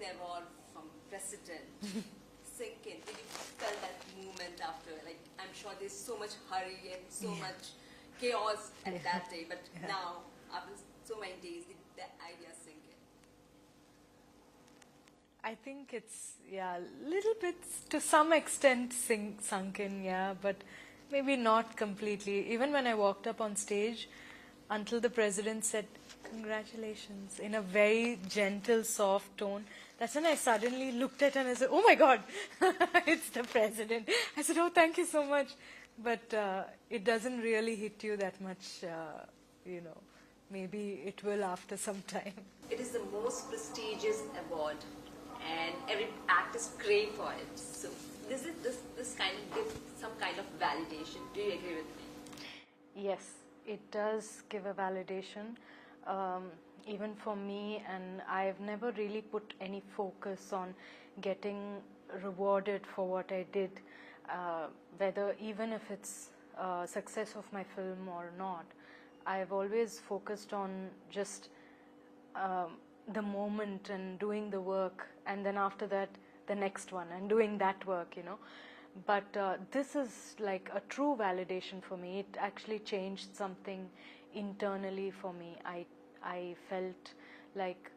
the award from President sink in? Did you feel that movement after? Like, I'm sure there's so much hurry and so much chaos at that day, but now, after so many days, did the idea sink in? I think it's, little bit, to some extent sunk in, but maybe not completely. Even when I walked up on stage, until the president said, "Congratulations," in a very gentle, soft tone, that's when I suddenly looked at him and I said, "Oh my God, it's the president." I said, "Oh, thank you so much." But it doesn't really hit you that much, maybe it will after some time. It is the most prestigious award, and every actors crave for it. So, this kind of gives some kind of validation. Do you agree with me? Yes, it does give a validation, even for me, and I've never really put any focus on getting rewarded for what I did, whether even if it's success of my film or not. I've always focused on just the moment and doing the work, and then after that the next one and doing that work, But this is like a true validation for me. It actually changed something internally for me. I felt like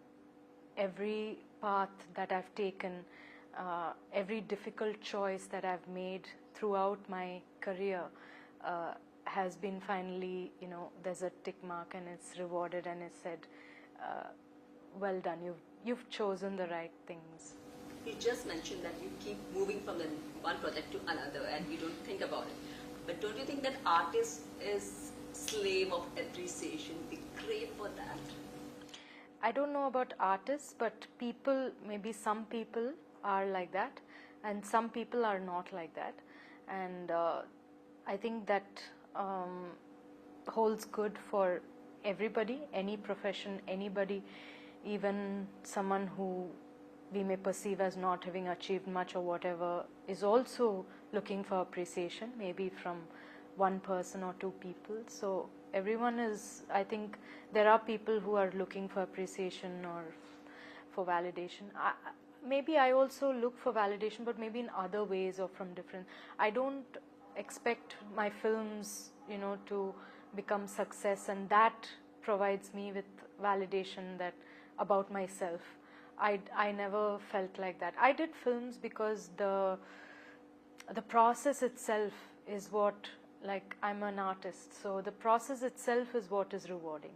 every path that I've taken, every difficult choice that I've made throughout my career has been finally, there's a tick mark and it's rewarded and it's said, well done, you've chosen the right things. You just mentioned that you keep moving from one project to another and you don't think about it. But don't you think that artist is slave of appreciation? They crave for that. I don't know about artists, but people, maybe some people are like that and some people are not like that. And I think that holds good for everybody, any profession, anybody, even someone who we may perceive as not having achieved much or whatever, is also looking for appreciation, maybe from one person or two people. So everyone is, I think there are people who are looking for appreciation or for validation. Maybe I also look for validation, but maybe in other ways or from different. I don't expect my films, to become success, and that provides me with validation that about myself. I never felt like that. I did films because the process itself is what, like, I'm an artist, so the process itself is what is rewarding,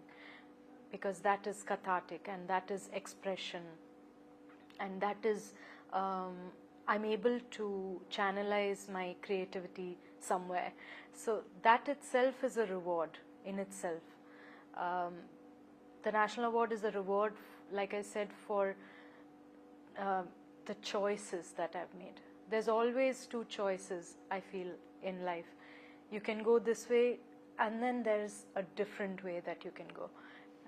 because that is cathartic and that is expression, and that is I'm able to channelize my creativity somewhere. So that itself is a reward in itself. The National Award is a reward, like I said, for the choices that I've made. There's always two choices, I feel, in life. You can go this way, and then there's a different way that you can go.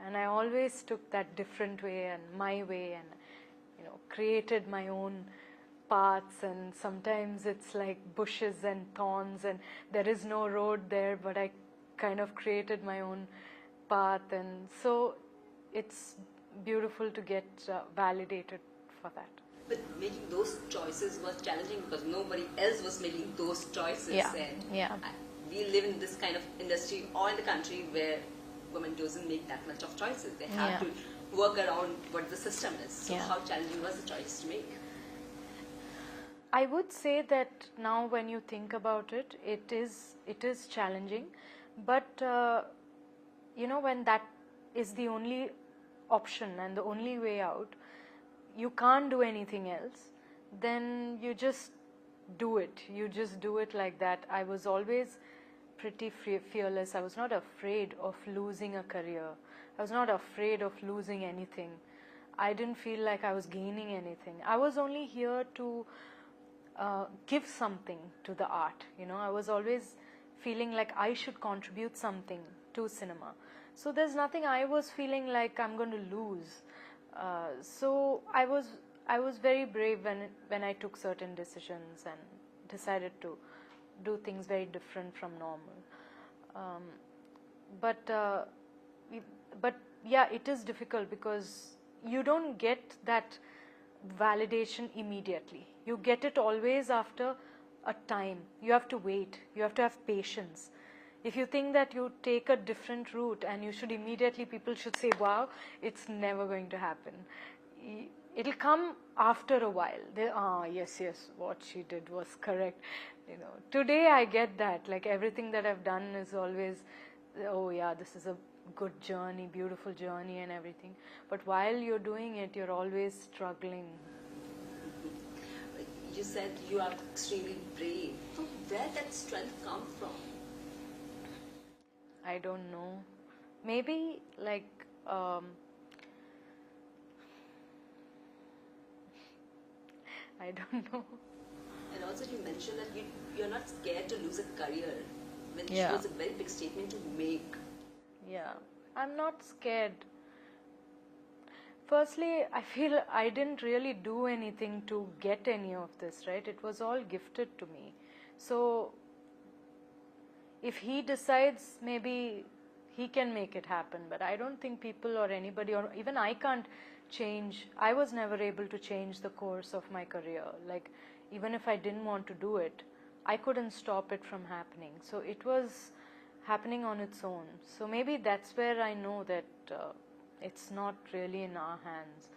And I always took that different way and my way, and created my own paths. And sometimes it's like bushes and thorns, and there is no road there, but I kind of created my own path. And so it's beautiful to get validated for that. But making those choices was challenging because nobody else was making those choices. And we live in this kind of industry or in the country where women doesn't make that much of choices. They have to work around what the system is. So how challenging was the choice to make? I would say that now when you think about it, it is challenging. But, when that is the only option and the only way out, you can't do anything else, then you just do it. You just do it like that. I was always pretty fearless. I was not afraid of losing a career. I was not afraid of losing anything. I didn't feel like I was gaining anything. I was only here to give something to the art. I was always feeling like I should contribute something to cinema. So there's nothing I was feeling like I'm going to lose. So I was very brave when I took certain decisions and decided to do things very different from normal. But yeah, it is difficult because you don't get that validation immediately. You get it always after a time. You have to wait. You have to have patience. If you think that you take a different route and you should immediately, people should say, wow, it's never going to happen. It'll come after a while. Yes, what she did was correct. Today I get that. Like everything that I've done is always, oh yeah, this is a good journey, beautiful journey and everything. But while you're doing it, you're always struggling. You said you are extremely brave. So where that strength come from? I don't know. Maybe like I don't know. And also you mentioned that you're not scared to lose a career, which was a very big statement to make. Yeah, I'm not scared. Firstly, I feel I didn't really do anything to get any of this, right? It was all gifted to me. So if he decides, maybe he can make it happen. But I don't think people or anybody, or even I can't change. I was never able to change the course of my career. Like, even if I didn't want to do it, I couldn't stop it from happening. So it was happening on its own. So maybe that's where I know that it's not really in our hands.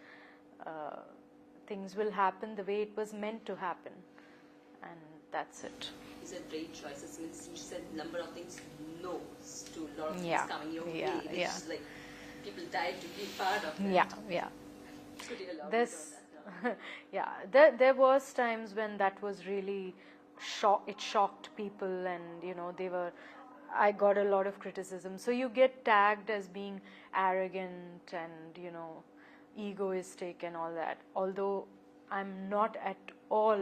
Things will happen the way it was meant to happen, and that's it. You said brave choices, means you said number of things no's to a lot of things coming your way, which is like people died to be part of it. Yeah. Could you elaborate on that now? There was times when that was really it shocked people, and I got a lot of criticism. So you get tagged as being arrogant and egoistic and all that. Although I'm not at all,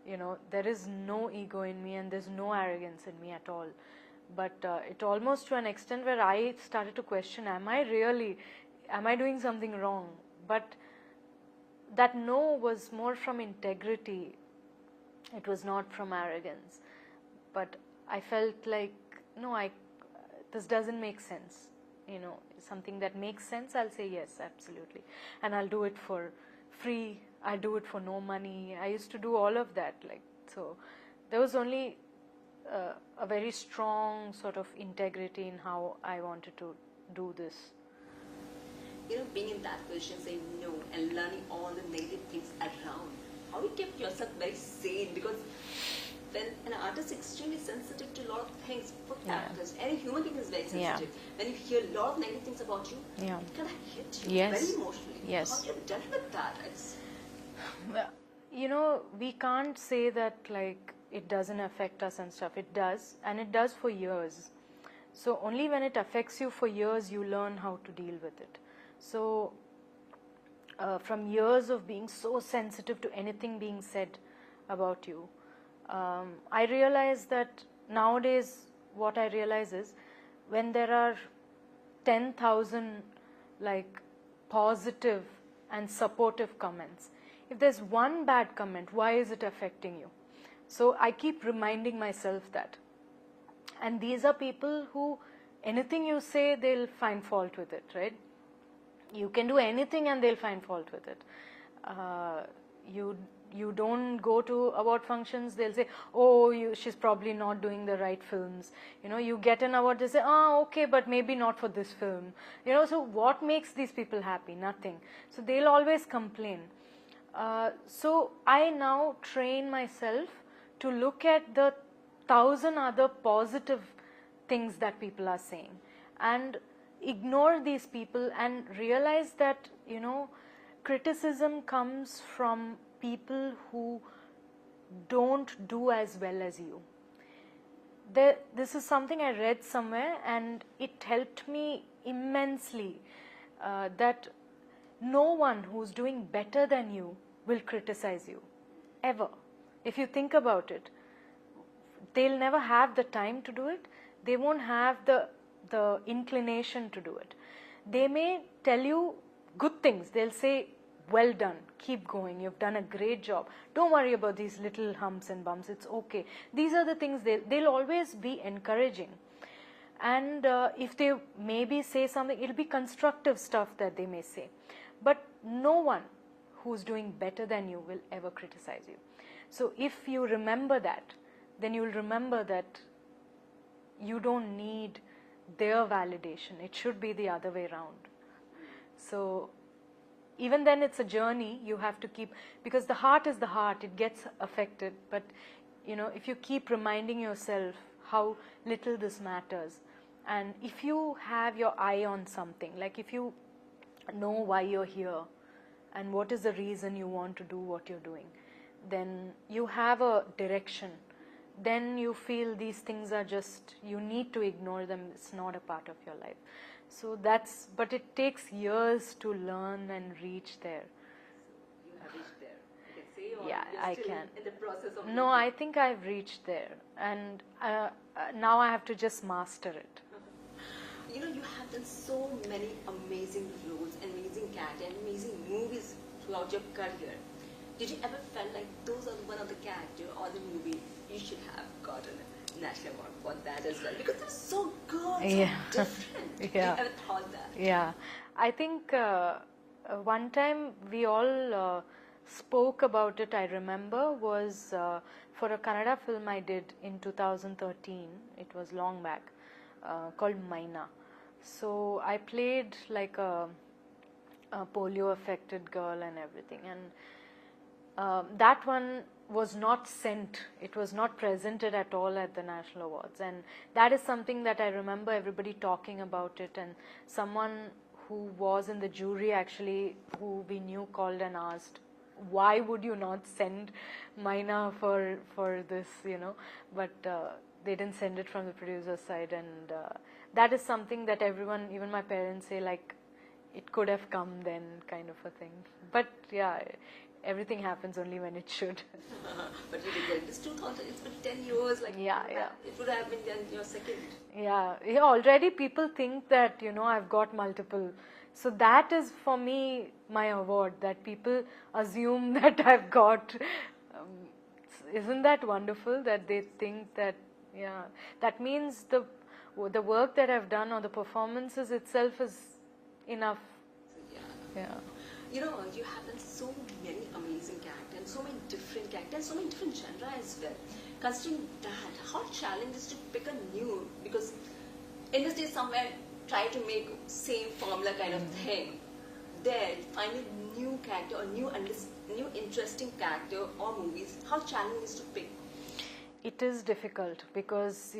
there is no ego in me and there's no arrogance in me at all. But it almost to an extent where I started to question, am I doing something wrong? But that no was more from integrity. It was not from arrogance. But I felt like, no, this doesn't make sense. Something that makes sense, I'll say yes, absolutely. And I'll do it for free. I'll do it for no money. I used to do all of that. So there was only a very strong sort of integrity in how I wanted to do this. Being in that position, saying no and learning all the negative things around, how you kept yourself very sane? Because when an artist is extremely sensitive to a lot of things, for characters, any human being is very sensitive. When you hear a lot of negative things about you, it kind of hits you very emotionally. How do you deal with that? We can't say that it doesn't affect us and stuff. It does, and it does for years. So only when it affects you for years, you learn how to deal with it. So from years of being so sensitive to anything being said about you, I realize that nowadays what I realize is when there are 10,000 positive and supportive comments, if there's one bad comment, why is it affecting you? So I keep reminding myself that. And these are people who, anything you say, they'll find fault with it, right? You can do anything and they'll find fault with it. You don't go to award functions, they'll say, she's probably not doing the right films. You get an award, they say, okay, but maybe not for this film. So what makes these people happy? Nothing. So they'll always complain. So I now train myself to look at the 1,000 other positive things that people are saying and ignore these people and realize that, criticism comes from people who don't do as well as you. This is something I read somewhere and it helped me immensely, that no one who's doing better than you will criticize you, ever. If you think about it, they'll never have the time to do it. They won't have the inclination to do it. They may tell you good things. They'll say, well done, keep going, you've done a great job. Don't worry about these little humps and bumps, it's okay. These are the things they'll always be encouraging. And if they maybe say something, it'll be constructive stuff that they may say. But no one who's doing better than you will ever criticize you. So if you remember that, then you'll remember that you don't need their validation. It should be the other way around. So even then it's a journey you have to keep, because the heart is the heart, it gets affected, but if you keep reminding yourself how little this matters, and if you have your eye on something, like if you know why you're here and what is the reason you want to do what you're doing, then you have a direction. Then you feel these things are just, you need to ignore them, it's not a part of your life. So but it takes years to learn and reach there. You have reached there, you can say, or yeah, you're still in the process of No, I think I've reached there, and now I have to just master it. You have done so many amazing roles, amazing characters, and amazing movies throughout your career. Did you ever feel like those are one of the character or the movie you should have gotten a national award for that as well? Because they're so good, so different. Did you ever thought that? Yeah. I think one time we all spoke about it, I remember, was for a Kannada film I did in 2013. It was long back, called Maina. So I played like a polio affected girl and everything, and that one was not sent, it was not presented at all at the national awards, and that is something that I remember everybody talking about it, and someone who was in the jury actually, who we knew, called and asked, why would you not send Maina for this, but they didn't send it from the producer's side, and that is something that everyone, even my parents, say like it could have come then, kind of a thing. But yeah, everything happens only when it should. But you did get this 2000, it's been 10 years, like it would have been your second. Yeah, already people think that, I've got multiple. So that is for me my award, that people assume that I've got. Isn't that wonderful that they think that, that means the work that I've done or the performances itself is enough. Yeah. You have done so many amazing characters, and so many different characters, so many different genres as well. Considering that, how challenging is to pick a new, because industry somewhere try to make same formula kind of thing. There, find a new character or new interesting character or movies. How challenging is to pick? It is difficult because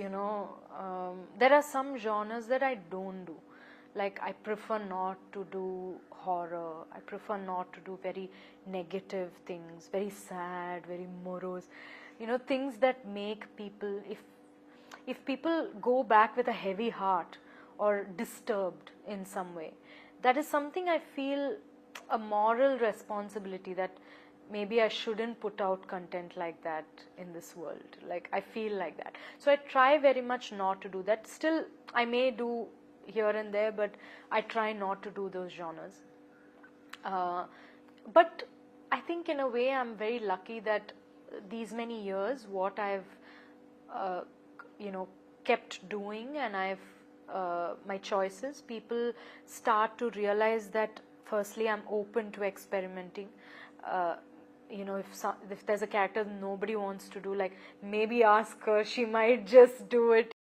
there are some genres that I don't do. Like I prefer not to do horror, I prefer not to do very negative things, very sad, very morose, things that make people, if people go back with a heavy heart or disturbed in some way, that is something I feel a moral responsibility that maybe I shouldn't put out content like that in this world. Like I feel like that. So I try very much not to do that. Still, I may do here and there, but I try not to do those genres. But I think in a way I'm very lucky that these many years what I've kept doing, and my choices, people start to realize that firstly I'm open to experimenting. If there's a character nobody wants to do, like maybe ask her, she might just do it.